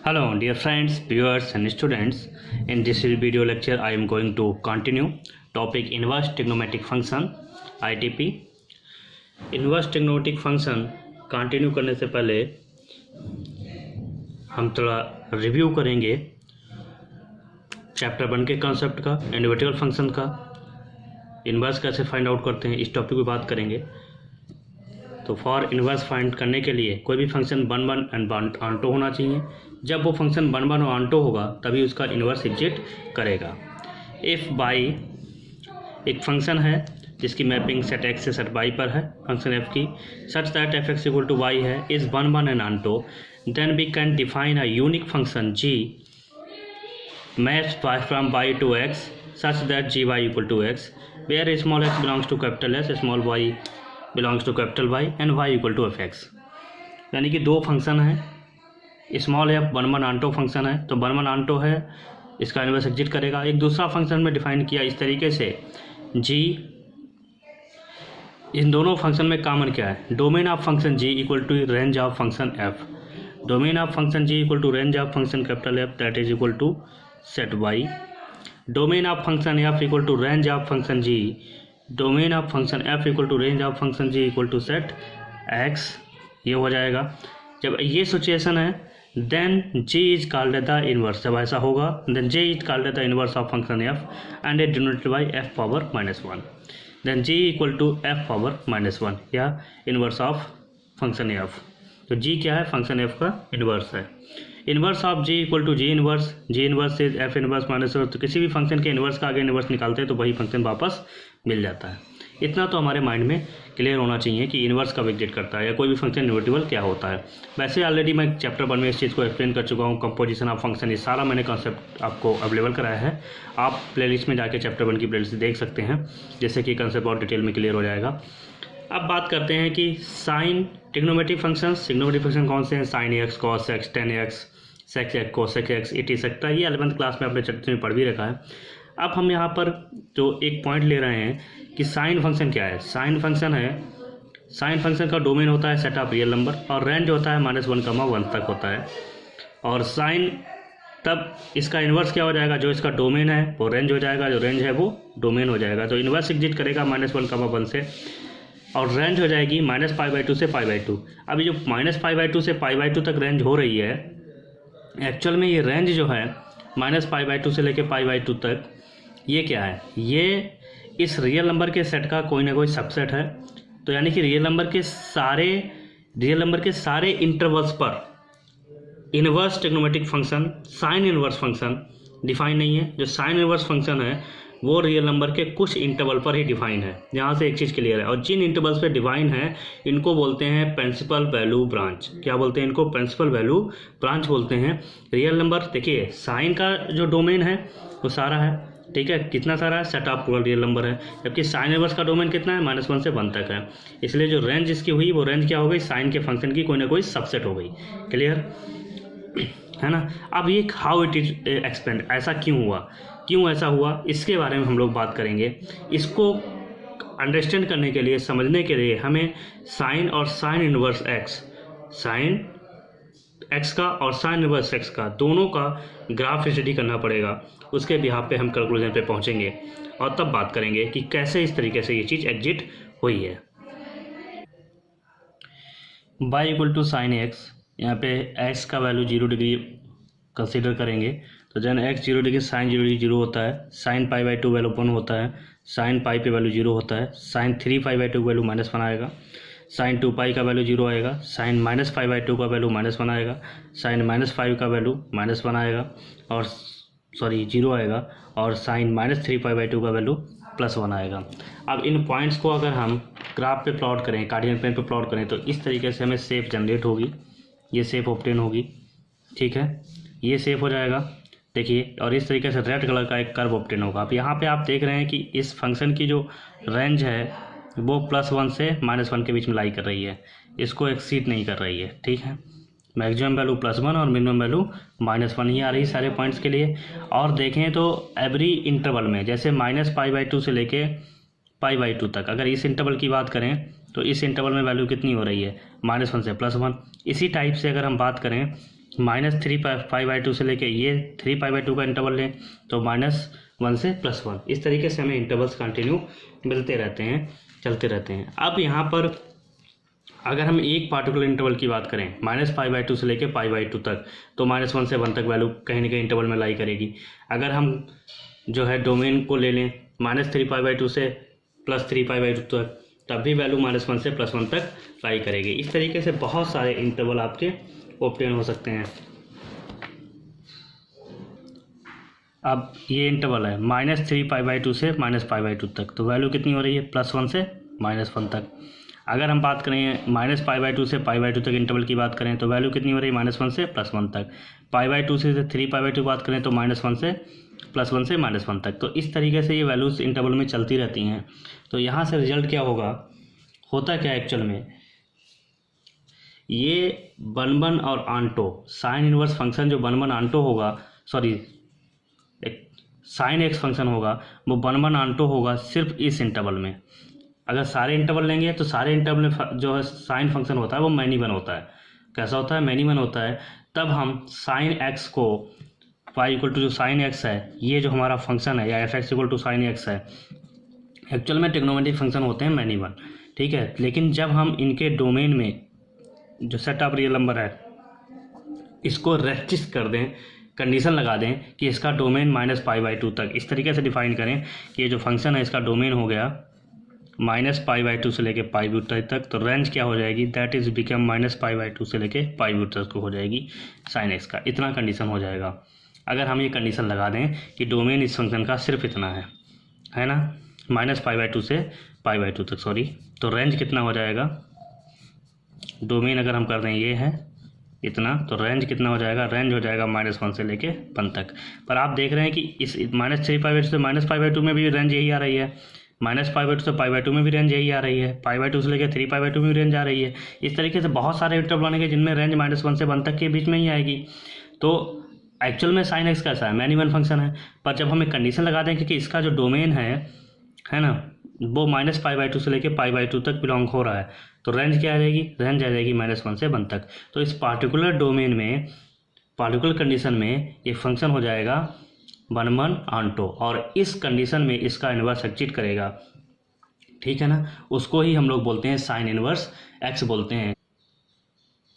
Hello, dear friends, viewers, and students. In this video lecture, I am going to continue topic inverse trigonometric function (ITP). Inverse trigonometric function continue करने से पहले हम थोड़ा review करेंगे chapter 1 के concept का, individual function का, inverse कैसे फाइंड आउट करते हैं, इस टॉपिक पे बात करेंगे। तो फॉर इन्वर्स फाइंड करने के लिए कोई भी function one one and onto होना चाहिए। जब वो फंक्शन वन वन और ऑन्टो होगा तभी उसका इन्वर्स एग्जिस्ट करेगा। इफ़ बाई एक फंक्शन है जिसकी मैपिंग सेट एक्स से सेट वाई पर है, फंक्शन एफ की, such that F X equal to Y है, is one one and onto, then we can define a unique function G maps from Y to X such that ji Y equal to X, where small X belongs to capital S, small Y belongs to capital Y and Y equal to F X. यानी कि दो function हैं, small F one one onto function है, तो one one onto है, इसका inverse exist करेगा। एक दूसरा फंक्शन में डिफाइन किया इस तरीके से, जी इन दोनों फंक्शन में कॉमन क्या है, domain of function G equal to range of function F, domain of function G equal to range of function capital F that is equal to set Y, domain of function F equal to range of function G, domain of function F equal to range of function G equal to set X. ये हो जाएगा। जब ये situation है then G is called the inverse, जब ऐसा होगा then G is called the inverse of function F and it denoted by F power -1, then G equal to F power -1 या इनवर्स ऑफ फंक्शन एफ। तो G क्या है, function F का inverse है। Inverse of G equal to G inverse is F inverse -1। तो किसी भी function के इनवर्स का आगे इनवर्स निकालते हैं तो वही फंक्शन वापस मिल जाता है। इतना तो हमारे माइंड में क्लियर होना चाहिए कि इनवर्स कब एग्जिस्ट करता है या कोई भी फंक्शन इन्वर्टिबल क्या होता है। वैसे ऑलरेडी मैं चैप्टर 1 में इस चीज़ को एक्सप्लेन कर चुका हूँ, कंपोजिशन ऑफ फंक्शन, ये सारा मैंने कॉन्सेप्ट आपको अवेलेबल कराया है। आप प्लेलिस्ट में जाके चैप्टर 1 की प्लेलिस्ट देख सकते हैं, जैसे कि कॉन्सेप्ट और डिटेल में क्लियर हो जाएगा। अब बात करते हैं कि sine trigonometric functions, trigonometric function कौन से हैं, sine X, cos X, tan X, sec X, cosec X, et सेक्टा, ये 11th क्लास में अपने चैप्टर में पढ़ भी रखा है। अब हम यहाँ पर जो एक पॉइंट ले रहे हैं कि साइन फंक्शन क्या है। साइन फंक्शन है, साइन फंक्शन का डोमेन होता है सेट ऑफ रियल नंबर और रेंज होता है -1, 1 तक होता है। और साइन तब इसका इन्वर्स क्या हो जाएगा, जो इसका डोमेन है वो रेंज हो जाएगा, जो रेंज है वो डोमेन हो जाएगा। तो इन्वर्स एग्जिस्ट करेगा -1, 1 से, और रेंज हो जाएगी -π/2 से π/2। अब ये जो -π/2 से π/2 तक रेंज हो रही है, एक्चुअल में ये रेंज जो है -π/2 से लेके π/2 तक, ये क्या है, ये इस रियल नंबर के सेट का कोई ना कोई सबसेट है। तो यानी कि रियल नंबर के सारे इंटरवल्स पर inverse trigonometric function, sign inverse function define नहीं है। जो साइन इन्वर्स फंक्शन है वो रियल नंबर के कुछ इंटरवल पर ही डिफाइन है। यहाँ से एक चीज़ क्लियर है। और जिन इंटरवल्स पे डिफाइन है इनको बोलते हैं प्रिंसिपल वैल्यू ब्रांच। क्या बोलते हैं इनको, प्रिंसिपल वैल्यू ब्रांच बोलते हैं। रियल नंबर देखिए, साइन का जो डोमेन है वो सारा है, ठीक है, कितना सारा है, सेट ऑफ पूरा रियल नंबर है। जबकि साइन इन्वर्स का डोमेन कितना है, -1 से 1 तक है। इसलिए जो रेंज इसकी हुई वो रेंज क्या हो गई, साइन के फंक्शन की कोई ना कोई सबसेट हो गई। क्लियर है ना। अब ये हाउ इट इज एक्सपेंड, ऐसा क्यों हुआ, क्यों ऐसा हुआ, इसके बारे में हम लोग बात करेंगे। इसको अंडरस्टैंड करने के लिए, समझने के लिए हमें साइन और sign inverse x, sine x का और साइन इन्वर्स एक्स का दोनों का ग्राफ स्टडी करना पड़ेगा। उसके बिहाफ पे हम कैलकुलेशन पे पहुंचेंगे और तब बात करेंगे कि कैसे इस तरीके से ये चीज़ एग्जिस्ट हुई है। y equal to sine X, यहाँ पे x का वैल्यू 0 डिग्री कंसीडर करेंगे, तो जन x 0 डिग्री, साइन 0 डिग्री 0 होता है, साइन π/2 वैल्यू 1 होता है, साइन पाई पे वैल्यू 0 होता है, साइन 3π/2 वैल्यू -1 आएगा, साइन 2π का वैल्यू 0 आएगा, साइन -π/2 का वैल्यू -1 आएगा, साइन -5 का वैल्यू -1 आएगा और 0 आएगा, और साइन -3π/2 का वैल्यू +1 आएगा। अब इन पॉइंट्स को अगर हम ग्राफ पे प्लॉट करें, कार्डियन प्लेन पे प्लॉट करें, तो इस तरीके से हमें शेप जनरेट होगी, ये शेप ऑब्टेन होगी, ठीक है, ये शेप हो जाएगा देखिए। और इस तरीके से रेड कलर का एक कर्व ऑब्टेन होगा। अब यहाँ पे आप देख रहे हैं कि इस फंक्शन की जो रेंज है वो +1 से -1 के बीच में लाई कर रही है, इसको एक्सीड नहीं कर रही है, ठीक है। मैक्सिमम वैल्यू +1 और मिनिमम वैल्यू -1 ही आ रही सारे पॉइंट्स के लिए। और देखें तो एवरी इंटरवल में, जैसे -π/2 से लेके π/2 तक, अगर इस इंटरवल की बात करें तो इस इंटरवल में वैल्यू कितनी हो रही है, -1 से +1। इसी टाइप से अगर हम बात करें -3π/2 से लेके ये 3π/2 का इंटरवल लें तो -1 से +1, इस तरीके से हमें इंटरवल्स कंटिन्यू मिलते रहते हैं, चलते रहते हैं। अब यहाँ पर अगर हम एक पार्टिकुलर इंटरवल की बात करें -π/2 से लेके π/2 तक, तो -1 से 1 तक वैल्यू कहीं ना कहीं इंटरवल में लाई करेगी। अगर हम जो है डोमेन को ले लें -3π/2 से +3π/2 तक, तब भी वैल्यू -1 से +1 तक लाई करेगी। इस तरीके से बहुत सारे इंटरवल आपके ऑब्टेन हो सकते हैं। अब ये इंटरवल है -3π/2 से -π/2 तक, तो वैल्यू कितनी हो रही है +1 से -1 तक। अगर हम बात करें -π/2 से π/2 तक इंटरवल की बात करें तो वैल्यू कितनी हो रही है -1 से +1 तक। π/2 से 3π/2 बात करें तो -1 से +1 से -1 तक। तो इस तरीके से ये वैल्यूज इंटरवल में चलती रहती हैं। तो यहाँ से रिजल्ट क्या होगा, होता क्या एक्चुअल में, ये बर्नबन और आंटो साइन इनवर्स फंक्शन जो बर्नबन आंटो होगा, सॉरी साइन एक्स फंक्शन होगा, वो बर्नबन आंटो होगा सिर्फ इस इंटरवल में। अगर सारे इंटरवल लेंगे तो सारे इंटरवल में जो है साइन फंक्शन होता है वो मैनीवन होता है। कैसा होता है, मैनीवन होता है। तब हम साइन एक्स को पाई इक्वल टू जो साइन एक्स है, ये जो हमारा फंक्शन है, या F X equal to sine X है, एक्चुअल में ट्रिग्नोमेट्रिक फंक्शन होते हैं मैनीवन, ठीक है। लेकिन जब हम इनके डोमेन में जो सेट ऑफ रियल नंबर है इसको रेस्ट्रिक्ट कर दें, कंडीशन लगा दें कि इसका डोमेन -π/2 तक, इस तरीके से डिफाइन करें कि ये जो फंक्शन है इसका डोमेन हो गया -π/2 से लेके π/2 तक, तो रेंज क्या हो जाएगी, दैट इज बिकम -π/2 से लेके π/2 तक हो जाएगी साइन एक्स का। इतना कंडीशन हो जाएगा अगर हम ये कंडीशन लगा दें कि डोमेन इस फंक्शन का सिर्फ इतना है ना, -π/2 से π/2 तक, सॉरी। तो रेंज कितना हो जाएगा, डोमेन अगर हम कर दें ये है इतना, तो रेंज कितना हो जाएगा, रेंज हो जाएगा -1 से लेके 1 तक। पर आप देख रहे हैं कि इस -3π/2 से -π/2 में भी रेंज यही आ रही है, -π/2 से π/2 में भी रेंज यही आ रही है, π/2 से लेकर 3π/2 में भी रेंज आ रही है। इस तरीके से बहुत सारे इंटरवल बनेंगे जिनमें रेंज -1 से 1 तक के बीच में ही आएगी। तो एक्चुअल में साइन एक्स कैसा है, मैनीवन फंक्शन है। पर जब हम एक कंडीशन लगा दें कि इसका जो डोमेन है ना, वो -π/2 से लेकर π/2 तक बिलोंग हो रहा है, तो रेंज क्या आ जाएगी, रेंज आ जाएगी -1 से 1 तक। तो इस पार्टिकुलर डोमेन में, पार्टिकुलर कंडीशन में ये फंक्शन हो जाएगा बर्नबन आंटो, और इस कंडीशन में इसका इन्वर्स एग्जिस्ट करेगा, ठीक है ना। उसको ही हम लोग बोलते हैं साइन इनवर्स एक्स बोलते हैं।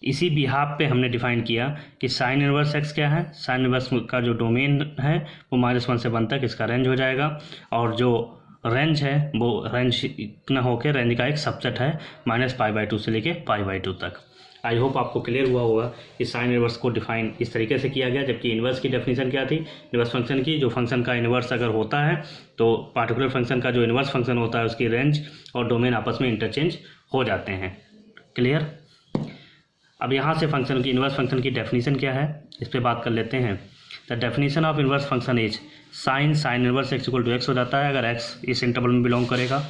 इसी बिहाफ पे हमने डिफाइन किया कि साइन इनवर्स एक्स क्या है, साइन इनवर्स का जो डोमेन है वो -1 से 1 तक इसका रेंज हो जाएगा, और जो रेंज है वो रेंज इतना होकर रेंज का एक सबसेट है -π/2 से लेके π/2 तक। आई होप आपको क्लियर हुआ होगा कि साइन इनवर्स को डिफाइन इस तरीके से किया गया। जबकि इनवर्स की डेफिनेशन क्या थी, इनवर्स फंक्शन की, जो फंक्शन का इनवर्स अगर होता है तो पार्टिकुलर फंक्शन का जो इनवर्स फंक्शन होता है उसकी रेंज और डोमेन आपस में इंटरचेंज हो जाते हैं। क्लियर। अब यहाँ से फंक्शन की, इनवर्स फंक्शन की डेफिनेशन क्या है इस पर बात कर लेते हैं। The definition of inverse function is sine inverse X equal to X हो जाता है अगर एक्स इस इंटरवल में बिलोंग करेगा,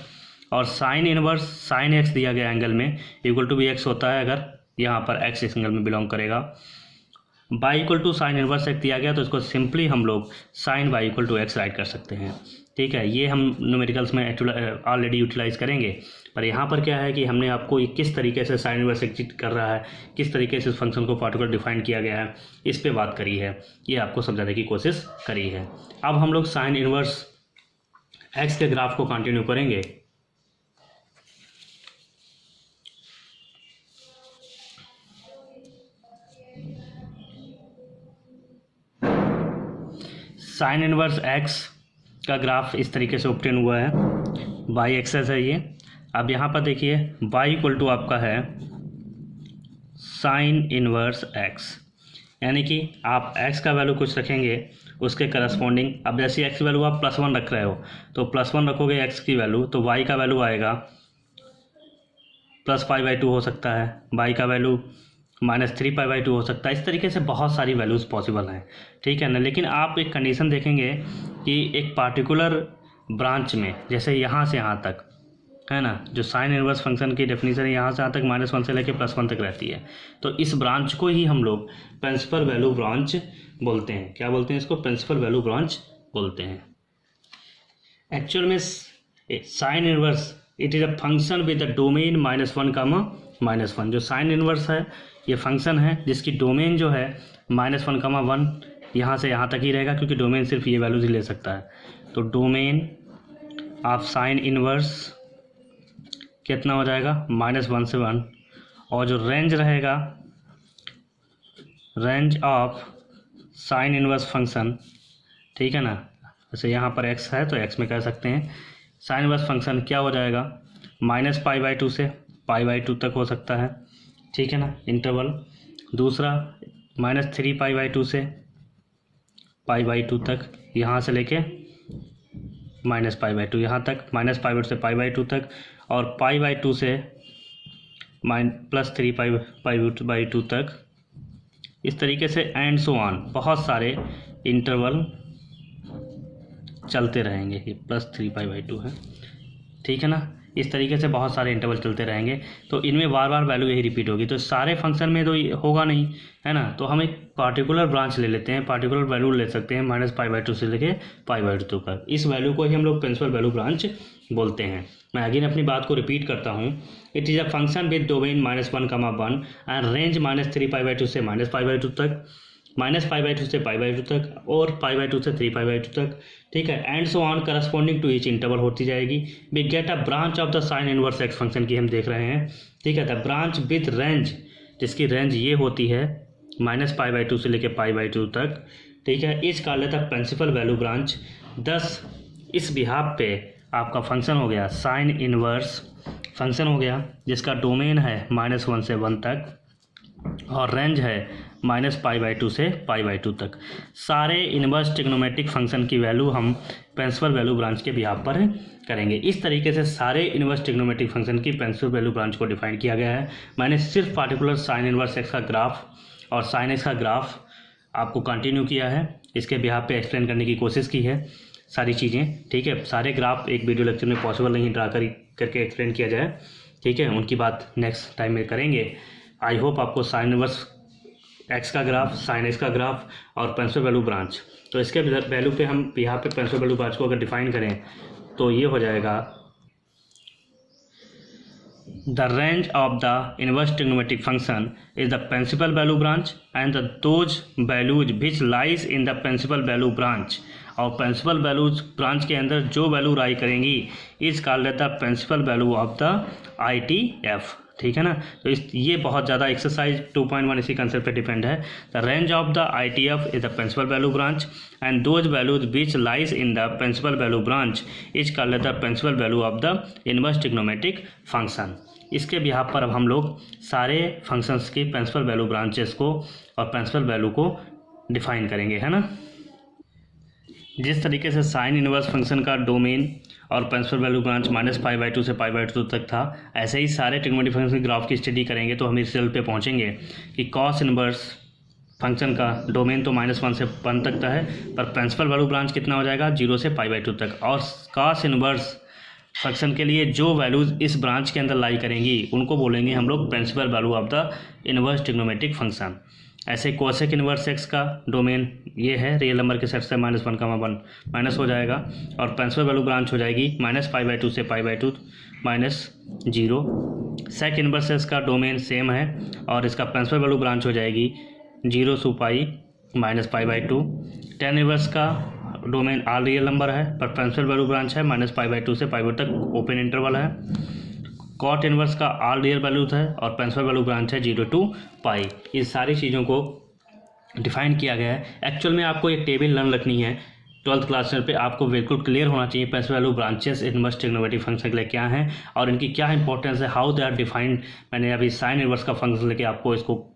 और साइन इनवर्स साइन एक्स दिया गया एंगल में इक्वल टू भी एक्स होता है अगर यहाँ पर एक्स इस एंगल में बिलोंग करेगा। Y equal to sine inverse X दिया गया तो इसको सिंपली हम लोग sine Y equal to X write कर सकते हैं, ठीक है। ये हम न्यूमेरिकल्स में ऑलरेडी यूटिलाइज करेंगे। पर यहाँ पर क्या है कि हमने आपको किस तरीके से साइन इनवर्स एग्जिस्ट कर रहा है, किस तरीके से इस फंक्शन को पार्टिकुलर डिफाइन किया गया है, इस पे बात करी है, ये आपको समझाने की कोशिश करी है। अब हम लोग साइन इनवर्स एक्स के ग्राफ को कंटिन्यू करेंगे। साइन इनवर्स एक्स का ग्राफ इस तरीके से ऑब्टेन हुआ है, बाई एक्सेस है ये। अब यहाँ पर देखिए बाई इक्वल टू आपका है साइन इनवर्स एक्स, यानी कि आप एक्स का वैल्यू कुछ रखेंगे उसके करस्पॉन्डिंग। अब जैसे एक्स की वैल्यू आप +1 रख रहे हो तो +1 रखोगे एक्स की वैल्यू, तो वाई का वैल्यू आएगा +π/2 हो सकता है, वाई का वैल्यू -3π/2 हो सकता है। इस तरीके से बहुत सारी वैल्यूज़ पॉसिबल हैं, ठीक है ना। लेकिन आप एक कंडीशन देखेंगे कि एक पार्टिकुलर ब्रांच में, जैसे यहाँ से यहाँ तक है ना, जो साइन इनवर्स फंक्शन की डेफिनेशन यहाँ से यहाँ तक -1 से लेकर +1 तक रहती है, तो इस ब्रांच को ही हम लोग प्रिंसिपल वैल्यू ब्रांच बोलते हैं। क्या बोलते हैं इसको, प्रिंसिपल वैल्यू ब्रांच बोलते हैं। एक्चुअल में sine inverse it is a function with the domain -1, -1। जो साइन इन्वर्स है ये फंक्शन है जिसकी डोमेन जो है -1, 1 यहाँ से यहाँ तक ही रहेगा, क्योंकि डोमेन सिर्फ ये वैल्यूज ही ले सकता है। तो डोमेन ऑफ साइन इन्वर्स कितना हो जाएगा, -1 से 1। और जो रेंज रहेगा, range of sine inverse function, ठीक है ना, जैसे यहाँ पर x है तो x में कह सकते हैं, साइन इन्वर्स फंक्शन क्या हो जाएगा, -π/2 से π/2 तक हो सकता है, ठीक है ना, इंटरवल। दूसरा -3π/2 से π/2 तक, यहाँ से लेके -π/2 यहाँ तक, -π/2 से π/2 तक, और π/2 से +3π/2 तक। इस तरीके से एंड सो ऑन, बहुत सारे इंटरवल चलते रहेंगे। ये +3π/2 है, ठीक है ना। इस तरीके से बहुत सारे इंटरवल चलते रहेंगे, तो इनमें बार बार वैल्यू यही रिपीट होगी। तो सारे फंक्शन में तो होगा नहीं, है ना। तो हम एक पार्टिकुलर ब्रांच ले लेते हैं, पार्टिकुलर वैल्यू ले सकते हैं -π/2 से लेके π/2 तक। इस वैल्यू को ही हम लोग प्रिंसिपल वैल्यू ब्रांच बोलते हैं। मैं अगेन अपनी बात को रिपीट करता हूँ। It is a function with domain -1, 1 and range -3π/2 से -π/2 तक, -π/2 से π/2 तक, और π/2 से 3π/2 तक, ठीक है। And so on corresponding to each interval होती जाएगी। We get a branch of the sine inverse X function की हम देख रहे हैं, ठीक है। द ब्रांच विथ रेंज, जिसकी रेंज ये होती है -π/2 से लेके π/2 तक, ठीक है। Is called the principal value branch. Thus is behalf पे आपका फंक्शन हो गया साइन इनवर्स फंक्शन हो गया, जिसका डोमेन है -1 से 1 तक और रेंज है -π/2 से π/2 तक। सारे इनवर्स ट्रिग्नोमेट्रिक फंक्शन की वैल्यू हम प्रिंसिपल वैल्यू ब्रांच के बिहाफ पर करेंगे। इस तरीके से सारे इनवर्स ट्रिग्नोमेट्रिक फंक्शन की प्रिंसिपल वैल्यू ब्रांच को डिफाइन किया गया है। मैंने सिर्फ पार्टिकुलर साइन इनवर्स एक्स का ग्राफ और साइन एक्स का ग्राफ आपको कंटिन्यू किया है, इसके बिहाफ पे एक्सप्लेन करने की कोशिश की है सारी चीज़ें, ठीक है। सारे ग्राफ एक वीडियो लेक्चर में पॉसिबल नहीं ड्रा करके एक्सप्लेन किया जाए, ठीक है। उनकी बात नेक्स्ट टाइम में करेंगे। आई होप आपको साइन इनवर्स एक्स का ग्राफ, साइन एक्स का ग्राफ और प्रिंसिपल वैल्यू ब्रांच, तो इसके वैल्यू पे हम यहाँ पे प्रिंसिपल वैल्यू ब्रांच को अगर डिफाइन करें तो ये हो जाएगा the range of the inverse trigonometric function is the principal value branch and the those values which lies in the principal value branch. और प्रिंसिपल वैल्यूज ब्रांच के अंदर जो वैल्यू राई करेंगी is called the principal value of the ITF, ठीक है ना। तो ये बहुत ज़्यादा एक्सरसाइज 2.1 इसी कंसेप्ट पे डिपेंड है। The range of the ITF is the principal value branch and those values which lies in the principal value branch is called the principal value of the inverse trigonometric function. इसके behalf पर अब हम लोग सारे functions की principal value branches को और principal value को डिफाइन करेंगे, है ना। जिस तरीके से साइन इनवर्स फंक्शन का डोमेन और प्रिंसिपल वैल्यू ब्रांच -π/2 से π/2 तक था, ऐसे ही सारे ट्रिग्नोमेट्रिक फंक्शन के ग्राफ की स्टडी करेंगे तो हम इस रिजल्ट पे पहुंचेंगे कि कॉस इनवर्स फंक्शन का डोमेन तो -1 से 1 तक का है, पर प्रिंसिपल वैल्यू ब्रांच कितना हो जाएगा 0 से π/2 तक। और कॉस इनवर्स फंक्शन के लिए जो वैल्यूज इस ब्रांच के अंदर लाई करेंगी उनको बोलेंगे हम लोग principal value of the inverse trigonometric function. ऐसे कोसेक इनवर्स एक्स का डोमेन ये है, रियल नंबर के सेट से -1, 1 माइनस हो जाएगा और प्रिंसिपल वैल्यू ब्रांच हो जाएगी -π/2 से π/2 -0। सेक इनवर्स एक्स का डोमेन सेम है और इसका प्रिंसिपल वैल्यू ब्रांच हो जाएगी 0 से π -π/2। टेन इनवर्स का डोमेन ऑल रियल नंबर है पर प्रिंसिपल वैल्यू ब्रांच है -π/2 से π/2 तक, ओपन इंटरवल है। कॉट इनवर्स का ऑल रियल वैल्यूज है और प्रिंसिपल वैल्यू ब्रांच है 0 to π। ये सारी चीज़ों को डिफाइन किया गया है। एक्चुअल में आपको एक टेबल लर्न रखनी है 12th क्लास पे, आपको बिल्कुल क्लियर होना चाहिए principal value branches inverse trigonometric function के लिए क्या हैं और इनकी क्या इंपॉर्टेंस है, हाउ दे आर डिफाइंड। मैंने अभी साइन इनवर्स का फंक्शन लेके आपको इसको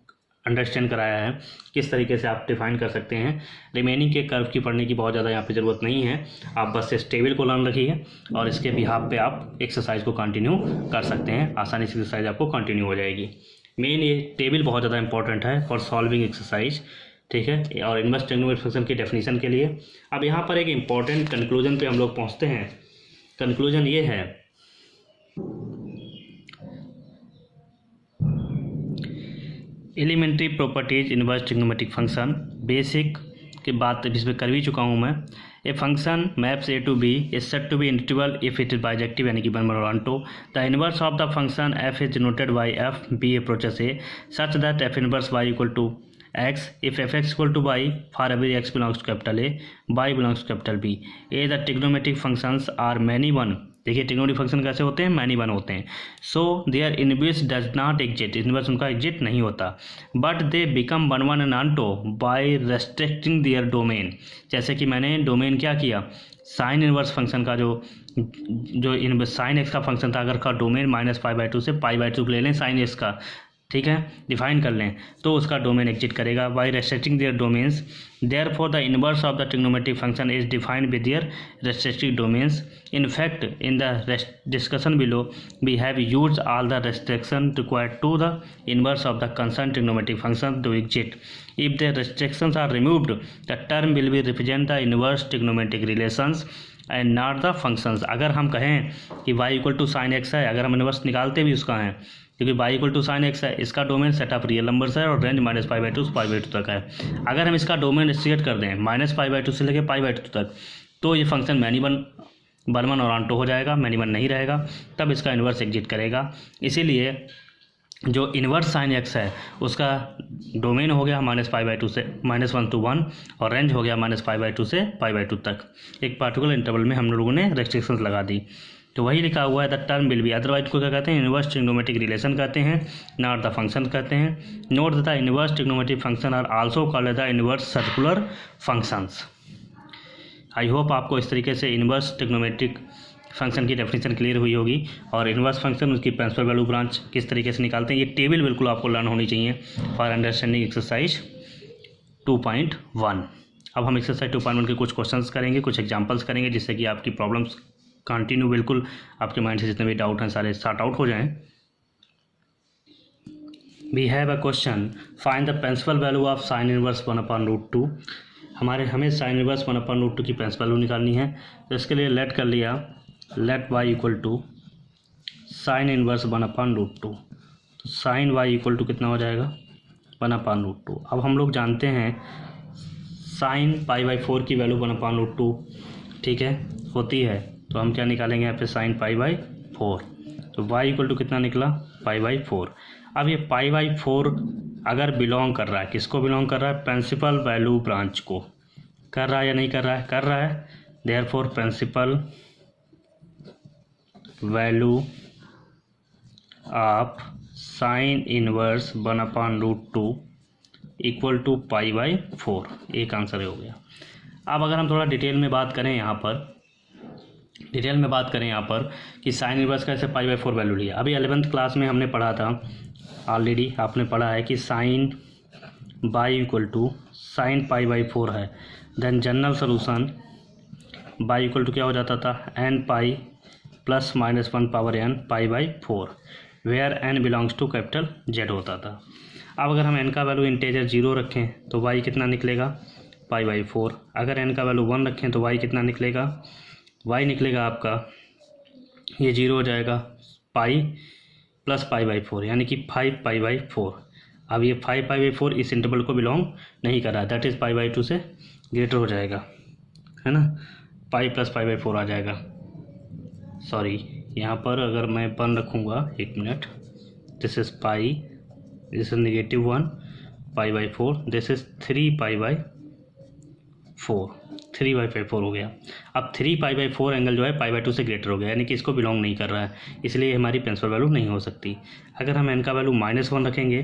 अंडरस्टैंड कराया है किस तरीके से आप डिफाइन कर सकते हैं। रिमेनिंग के कर्व की पढ़ने की बहुत ज़्यादा यहाँ पे ज़रूरत नहीं है, आप बस इस टेबल को लर्न रखिए और इसके बिहाफ पे आप एक्सरसाइज को कंटिन्यू कर सकते हैं। आसानी से एक्सरसाइज आपको कंटिन्यू हो जाएगी। मेन ये टेबल बहुत ज़्यादा इंपॉर्टेंट है फॉर सॉल्विंग एक्सरसाइज, ठीक है, और इनवर्स ट्रिग्नोमेट्रिक फंक्शन की डेफिनेशन के लिए। अब यहाँ पर एक इंपॉर्टेंट कंक्लूजन पे हम लोग पहुँचते हैं। कंक्लूजन ये है elementary properties inverse trigonometric function, basic की बात इसमें कर भी चुका हूँ मैं। A function maps A to B is set to be integral if it is bijective यानी कि 1/2. The inverse of the function F is denoted by F B approaches A such that F inverse Y equal to x if fx equal to y for every x belongs to capital A, y belongs to capital B. A the trigonometric functions are many one. देखिए trigonometric function कैसे होते हैं, many one होते हैं. So their inverse does not exist, inverse उनका exist नहीं होता. But they become one and onto by restricting their domain. जैसे कि मैंने डोमेन क्या किया, साइन इनवर्स फंक्शन का जो साइन एक्स का फंक्शन था, अगर का डोमेन -π/2 से π/2 ले लें साइन एक्स का, ठीक है, डिफाइन कर लें, तो उसका डोमेन एग्जिस्ट करेगा by restricting their domains. Therefore the inverse of the trigonometric function is defined with their restrictive domains. In fact in the discussion below we have used all the restriction required to the inverse of the concern trigonometric function to exist. If the restrictions are removed the term will be represent the inverse trigonometric relations and not the functions. अगर हम कहें कि y equal to sine X है, अगर हम inverse निकालते भी उसका है, क्योंकि y equal to sine X है, इसका domain set of real numbers है और रेंज -π/2 से π/2 तक है. अगर हम इसका डोमेन रिस्ट्रिक्ट कर दें -π/2 से लेकर π/2 तक, तो ये फंक्शन मैनी वन और ऑन टू हो जाएगा, मैनी वन नहीं रहेगा, तब इसका इन्वर्स एग्जिस्ट करेगा. इसीलिए जो इन्वर्स साइन एक्स है उसका डोमेन हो गया -π/2 से -1 to 1 और रेंज हो गया -π/2 से π/2 तक. एक पार्टिकुलर इंटरवल में हम लोगों ने रेस्ट्रिक्शंस लगा दी. तो वही लिखा हुआ है the term will B, otherwise को क्या कहते हैं, इनवर्स ट्रिग्नोमेट्रिक रिलेशन कहते हैं, नॉट द फंक्शन कहते हैं. Note the inverse trigonometric function are also called the inverse circular functions. I hope आपको इस तरीके से इनवर्स ट्रिग्नोमेट्रिक फंक्शन की डेफिनेशन क्लियर हुई होगी और इनवर्स फंक्शन उसकी प्रिंसिपल वैल्यू ब्रांच किस तरीके से निकालते हैं. ये टेबल बिल्कुल आपको लर्न होनी चाहिए फॉर अंडरस्टैंडिंग एक्सरसाइज 2.1. अब हम एक्सरसाइज 2.1 के कुछ क्वेश्चंस करेंगे, कुछ एग्जांपल्स करेंगे, जिससे कि आपकी प्रॉब्लम्स कंटिन्यू बिल्कुल आपके माइंड से जितने भी डाउट हैं सारे सॉर्ट आउट हो जाएं. We have a question, find the principal value of sine inverse 1/√2. हमें साइन इनवर्स 1/√2 की प्रिंसिपल वैल्यू निकालनी है. तो इसके लिए लेट कर लिया, let y equal to sine inverse 1/√2. तो साइन y इक्वल टू कितना हो जाएगा, 1/√2. अब हम लोग जानते हैं साइन π/4 की वैल्यू 1/√2, ठीक है, होती है. तो हम क्या निकालेंगे यहाँ पे, साइन π/4. तो y इक्वल टू कितना निकला, π/4. अब ये π/4 अगर बिलोंग कर रहा है, किसको बिलोंग कर रहा है, प्रिंसिपल वैल्यू ब्रांच को कर रहा है या नहीं कर रहा है, कर रहा है. Therefore principal value of sine inverse 1/√2 equal to π/4. एक आंसर हो गया. अब अगर हम थोड़ा डिटेल में बात करें यहाँ पर कि साइन इनवर्स का ऐसे π/4 वैल्यू लिया. अभी 11th क्लास में हमने पढ़ा था, ऑलरेडी आपने पढ़ा है कि sine y equal to sine π/4 है. Then general solution y equal to क्या हो जाता था, n pi plus -1 power n π/4, where n belongs to capital Z होता था. अब अगर हम n का वैल्यू इंटेजर 0 रखें तो y कितना निकलेगा, π/4. अगर n का वैल्यू 1 रखें तो y कितना निकलेगा, y निकलेगा आपका, ये 0 हो जाएगा, पाई प्लस π/4 यानी कि 5π/4. अब ये 5π/4 इस इंटरवल को बिलोंग नहीं कर रहा, दैट इज़ π/2 से ग्रेटर हो जाएगा, है ना, पाई प्लस π/4 आ जाएगा. सॉरी, यहाँ पर अगर मैं 1 रखूँगा, 1 minute, this is pi, this is -1 π/4, this is 3π/4, 3/4 हो गया. अब 3π/4 एंगल जो है π/2 से ग्रेटर हो गया, यानी कि इसको बिलोंग नहीं कर रहा है, इसलिए हमारी प्रिंसिपल वैल्यू नहीं हो सकती. अगर हम n का वैल्यू -1 रखेंगे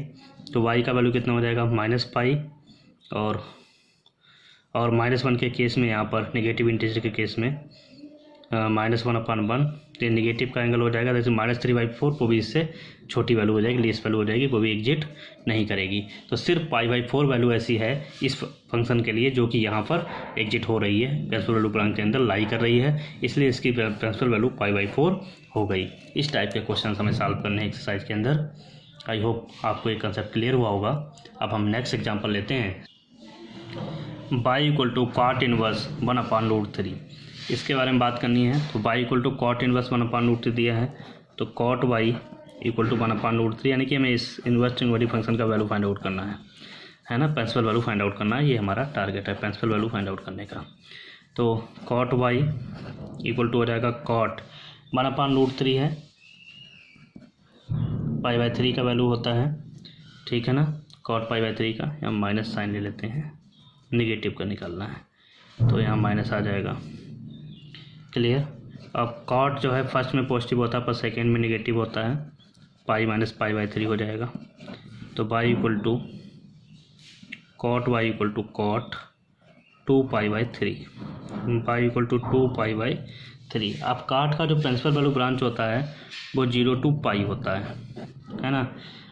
तो y का वैल्यू कितना हो जाएगा, -π, और -1 के केस में, यहाँ पर नेगेटिव इंटीजर के केस में -1/1, तो नेगेटिव का एंगल हो जाएगा, जैसे -3/4, वो भी इससे छोटी वैल्यू हो जाएगी, लीस्ट वैल्यू हो जाएगी, वो भी एग्जिट नहीं करेगी. तो सिर्फ π/4 वैल्यू ऐसी है इस फंक्शन के लिए जो कि यहाँ पर एग्जिट हो रही है, प्रिंसिपल वैल्यू ब्रांच के अंदर लाई कर रही है, इसलिए इसकी प्रिंसिपल वैल्यू π/4 हो गई. इस टाइप के क्वेश्चन हमें सॉल्व करने हैं एक्सरसाइज के अंदर. आई होप आपको एक कंसेप्ट क्लियर हुआ होगा. अब हम नेक्स्ट एग्जाम्पल लेते हैं, y equal to cot inverse 1/√3. इसके बारे में बात करनी है. तो y equal to cot inverse 1/√3 दिया है, तो कॉट y इक्वल टू 1/√3, यानी कि हमें इस इनवर्स ट्रिग्नोमेट्रिक फंक्शन का वैल्यू फाइंड आउट करना है ना, प्रिंसिपल वैल्यू फाइंड आउट करना है. ये हमारा टारगेट है, प्रिंसिपल वैल्यू फाइंड आउट करने का. तो कॉट वाई इक्वल टू हो जाएगा कॉट 1/√3 है, पाई/3 का वैल्यू होता है, ठीक है ना। कॉट पाई/3 का यहाँ माइनस साइन ले लेते हैं, निगेटिव का निकालना है तो यहाँ माइनस आ जाएगा। क्लियर। अब कॉट जो है फर्स्ट में पॉजिटिव होता है पर सेकेंड में निगेटिव होता है, पाई माइनस पाई/3 हो जाएगा। तो Y equal to cot Y equal to cot 2π/3, Y equal to 2π/3। अब कॉट का जो प्रिंसिपल वैल्यू ब्रांच होता है वो 0 to पाई होता है ना।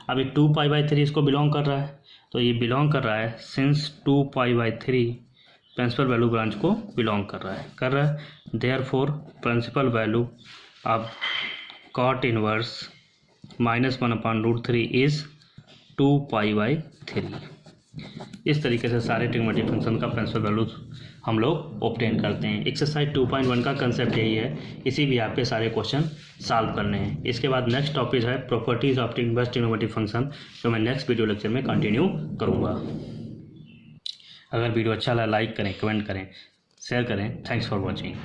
अब ये 2π/3 इसको बिलोंग कर रहा है, तो ये बिलोंग कर रहा है सिंस 2π/3 प्रिंसिपल वैल्यू ब्रांच को बिलोंग कर रहा है देयरफॉर प्रिंसिपल वैल्यू अब कॉट इनवर्स -1/√3 इज 2π/3। इस तरीके से सारे ट्रिग्नोमेट्रिक फंक्शन का प्रिंसिपल वैल्यू हम लोग ऑब्टेन करते हैं। एक्सरसाइज 2.1 का कंसेप्ट यही है, इसी भी आप पे सारे क्वेश्चन सॉल्व करने हैं। इसके बाद नेक्स्ट टॉपिक है properties of inverse trigonometric function, जो मैं नेक्स्ट वीडियो लेक्चर में कंटिन्यू करूँगा। अगर वीडियो अच्छा लगा लाइक करें, कमेंट करें, शेयर करें। Thanks for watching.